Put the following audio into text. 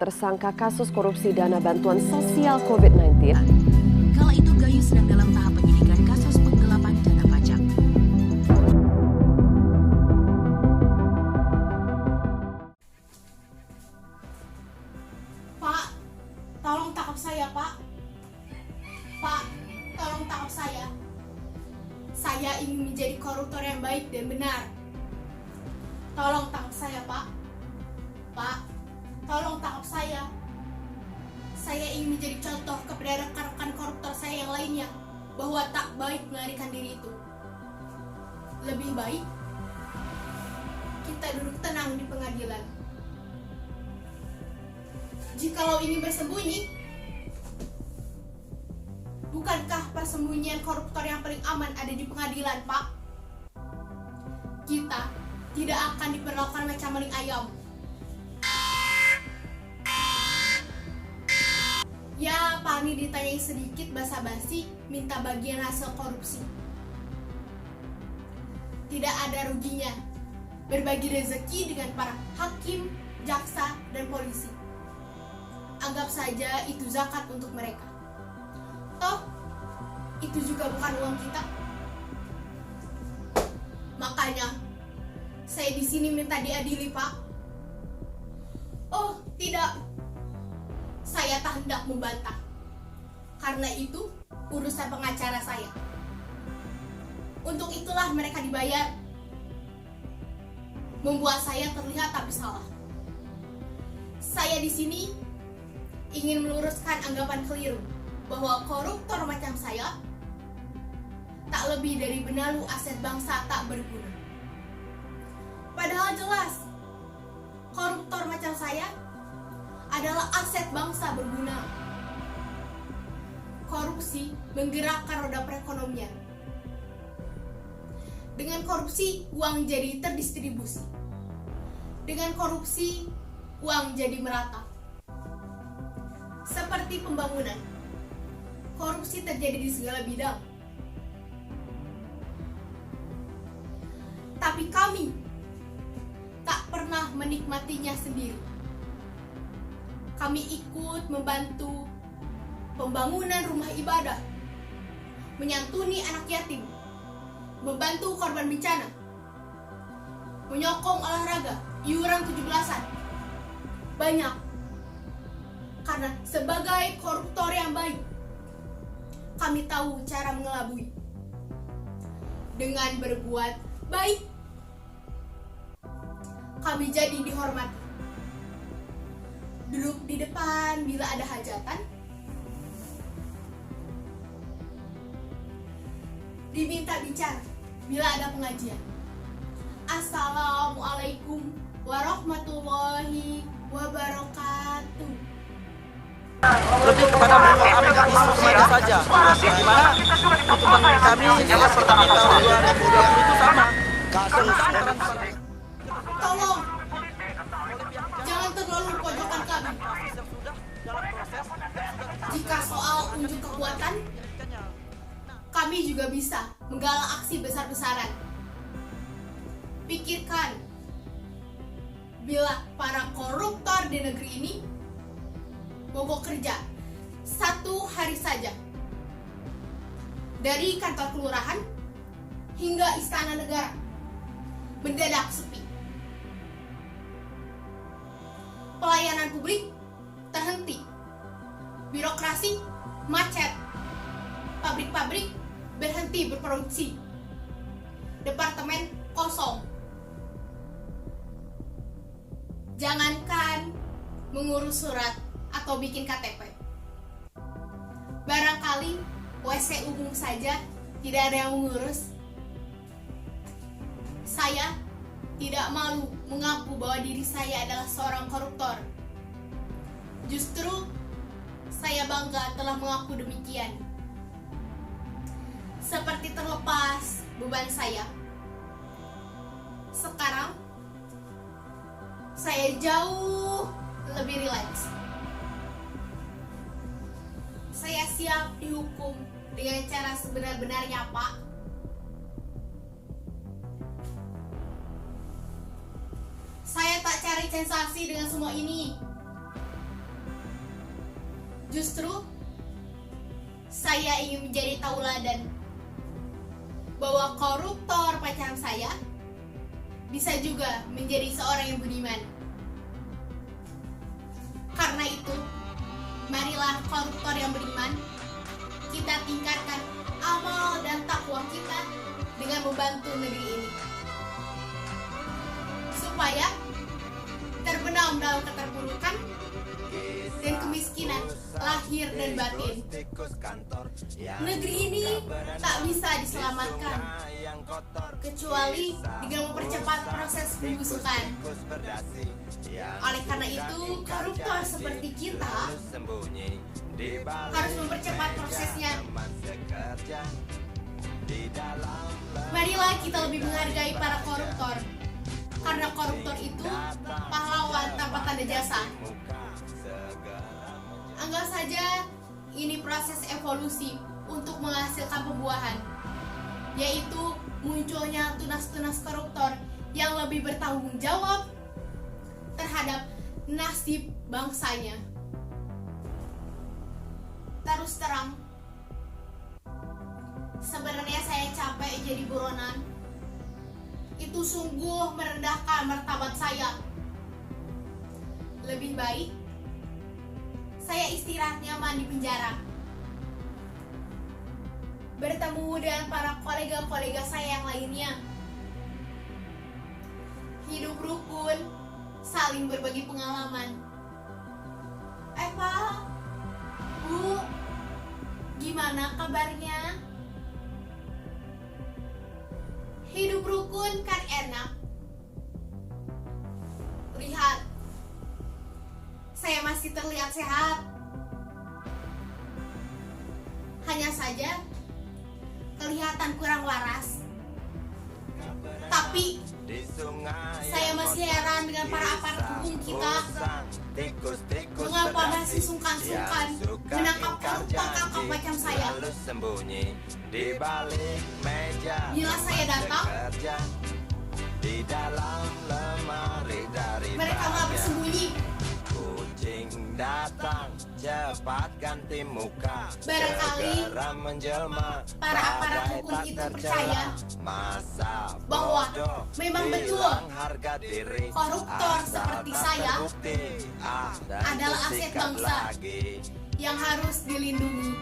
Tersangka kasus korupsi dana bantuan sosial COVID-19. Kala itu Gayu sedang dalam tahap penyidikan kasus penggelapan dana pajak. Pak, tolong tangkap saya, Pak. Pak, tolong tangkap saya. Saya ingin menjadi koruptor yang baik dan benar. Tolong tangkap saya, Pak. Pak, tolong tangkap saya. Saya ingin menjadi contoh kepada rekan-rekan koruptor saya yang lainnya bahwa tak baik melarikan diri itu. Lebih baik kita duduk tenang di pengadilan. Jikalau ingin bersembunyi, bukankah persembunyian koruptor yang paling aman ada di pengadilan, Pak? Kita tidak akan diperlakukan macam maling ayam. Ya, Pak Ani ditanyai sedikit basa-basi minta bagian hasil korupsi. Tidak ada ruginya berbagi rezeki dengan para hakim, jaksa, dan polisi. Anggap saja itu zakat untuk mereka. Toh, itu juga bukan uang kita. Makanya, saya di sini minta diadili, Pak. Oh, tidak. Saya tak hendak membantah. Karena itu urusan pengacara saya. Untuk itulah mereka dibayar. Membuat saya terlihat tak bersalah. Saya di sini ingin meluruskan anggapan keliru bahwa koruptor macam saya tak lebih dari benalu aset bangsa tak berguna. Padahal jelas, koruptor macam saya adalah aset bangsa berguna. Korupsi menggerakkan roda perekonomian. Dengan korupsi, uang jadi terdistribusi. Dengan korupsi, uang jadi merata. Seperti pembangunan, korupsi terjadi di segala bidang. Tapi kami tak pernah menikmatinya sendiri. Kami ikut membantu pembangunan rumah ibadah, menyantuni anak yatim, membantu korban bencana, menyokong olahraga, iuran 17-an. Banyak. Karena sebagai koruptor yang baik, kami tahu cara mengelabui. Dengan berbuat baik, kami jadi dihormati. Duduk di depan bila ada hajatan, diminta bicara bila ada pengajian. Assalamualaikum warahmatullahi wabarakatuh. Lebih kepada mengamalkan isu kemana saja, di mana tuntutan kami yang seperti tahun 2020 itu sama. Tolong, jangan terlalu pojokkan kami. Jika soal unjuk kekuatan, kami juga bisa menggalang aksi besar-besaran. Pikirkan, bila para koruptor di negeri ini mogok kerja 1 hari saja, dari kantor kelurahan hingga istana negara mendadak sepi. Pelayanan publik terhenti, birokrasi macet, pabrik-pabrik berhenti berproduksi, departemen kosong. Jangankan mengurus surat atau bikin KTP, barangkali WC umum saja tidak ada yang mengurus. Saya tidak malu mengaku bahwa diri saya adalah seorang koruptor. Justru saya bangga telah mengaku demikian. Seperti terlepas beban saya. Sekarang saya jauh lebih rileks. Saya siap dihukum dengan cara sebenar-benarnya, Pak. Saya tak cari sensasi dengan semua ini. Justru saya ingin menjadi tauladan bahwa koruptor pacaran saya bisa juga menjadi seorang yang budiman. Karena itu, marilah koruptor yang beriman, kita tingkatkan amal dan takwa kita dengan membantu negeri ini, supaya terbenam dalam keterpurukan dan kemiskinan lahir dan batin. Negeri ini tak bisa diselamatkan kecuali dengan mempercepat proses pembusukan. Oleh karena itu, koruptor seperti kita harus mempercepat prosesnya. Marilah kita lebih menghargai para koruptor, karena koruptor itu pahlawan tanpa tanda jasa. Anggap saja ini proses evolusi untuk menghasilkan pembuahan, yaitu munculnya tunas-tunas koruptor yang lebih bertanggung jawab terhadap nasib bangsanya. Terus terang, sebenarnya saya capek jadi buronan. Itu sungguh merendahkan martabat saya. Lebih baik saya istirahat nyaman di penjara, bertemu dengan para kolega-kolega saya yang lainnya, hidup rukun, saling berbagi pengalaman. Pak, Bu, gimana kabarnya? Hidup rukun kan enak. Lihat, saya masih terlihat sehat. Hanya saja kelihatan kurang waras. Tapi saya masih heran dengan para aparat hukum kita. Mengapa masih sungkan-sungkan menangkap koruptor macam saya? Bila saya datang, mereka malah bersembunyi. Datang cepat ganti muka, barangkali para aparat hukum itu percaya bahwa memang betul koruptor seperti saya adalah aset bangsa yang harus dilindungi.